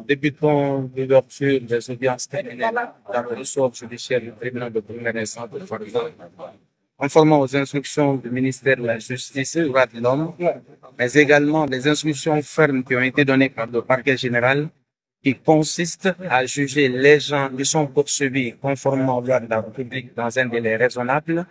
débutons l'ouverture des audiences criminelles dans le ressort judiciaire du tribunal de première instance de Farza, conformément aux instructions du ministère de la Justice et des droits de l'homme, mais également les instructions fermes qui ont été données par le parquet général, qui consistent à juger les gens qui sont poursuivis conformément aux lois de la République dans un délai raisonnable.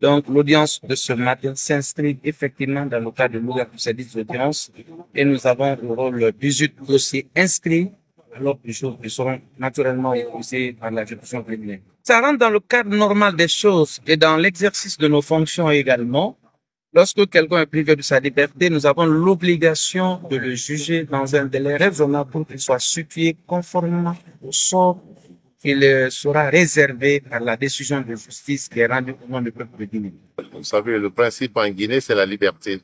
Donc, l'audience de ce matin s'inscrit effectivement dans le cadre de l'ouverture de cette audience et nous avons au rôle 18 dossiers inscrits alors que qui seront naturellement épousés par la juridiction criminelle. Ça rentre dans le cadre normal des choses et dans l'exercice de nos fonctions également. Lorsque quelqu'un est privé de sa liberté, nous avons l'obligation de le juger dans un délai raisonnable pour qu'il soit situé conformément au sort qu'il sera réservé par la décision de justice qui est rendue au nom du peuple de Guinée. Vous savez, le principe en Guinée, c'est la liberté.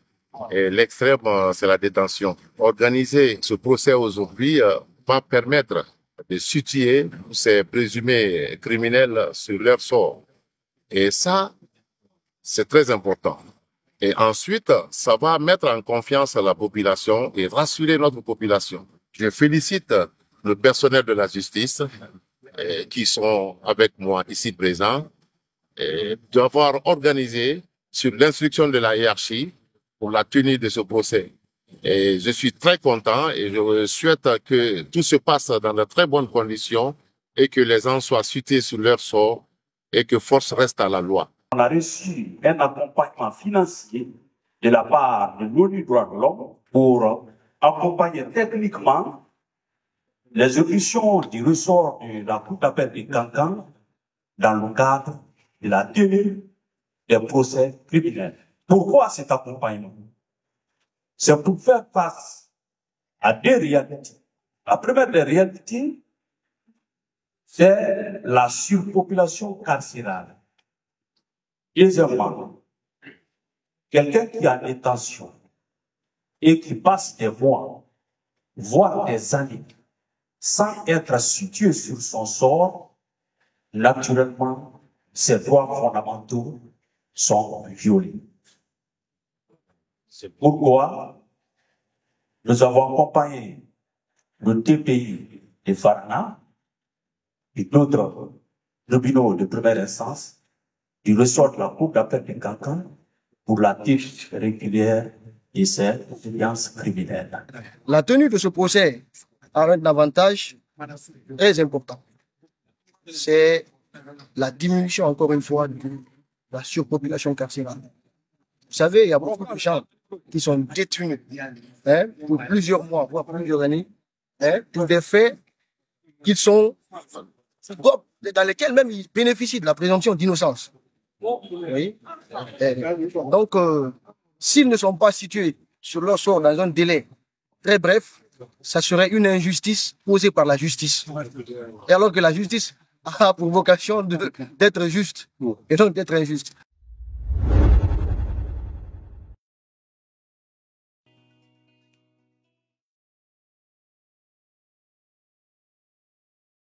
Et l'extrême, c'est la détention. Organiser ce procès aujourd'hui va permettre de situer ces présumés criminels sur leur sort. Et ça, c'est très important. Et ensuite, ça va mettre en confiance la population et rassurer notre population. Je félicite le personnel de la justice qui sont avec moi ici présents d'avoir organisé sur l'instruction de la hiérarchie pour la tenue de ce procès. Et je suis très content et je souhaite que tout se passe dans de très bonnes conditions et que les gens soient cités sur leur sort et que force reste à la loi. On a reçu un accompagnement financier de la part de l'ONU Droits de l'Homme pour accompagner techniquement les auditions du ressort de la Cour d'appel de Cancan dans le cadre de la tenue des procès criminels. Pourquoi cet accompagnement? C'est pour faire face à deux réalités. La première des réalités, c'est la surpopulation carcérale. Deuxièmement, quelqu'un qui a des tensions et qui passe des mois, voire des années, sans être situé sur son sort, naturellement, ses droits fondamentaux sont violés. C'est pourquoi nous avons accompagné le TPI de Farna et d'autres tribunaux de première instance du ressort de la Cour d'appel de Cancan pour la tâche régulière de ces audiences criminelles. La tenue de ce procès a un avantage très important. C'est la diminution, encore une fois, de la surpopulation carcérale. Vous savez, il y a beaucoup de gens qui sont détenus pour plusieurs mois, voire plusieurs années, pour des faits qui sont dans lesquels même ils bénéficient de la présomption d'innocence. Oui. Donc, s'ils ne sont pas situés sur leur sort dans un délai très bref, ça serait une injustice posée par la justice. Et alors que la justice a pour vocation d'être juste et donc d'être injuste.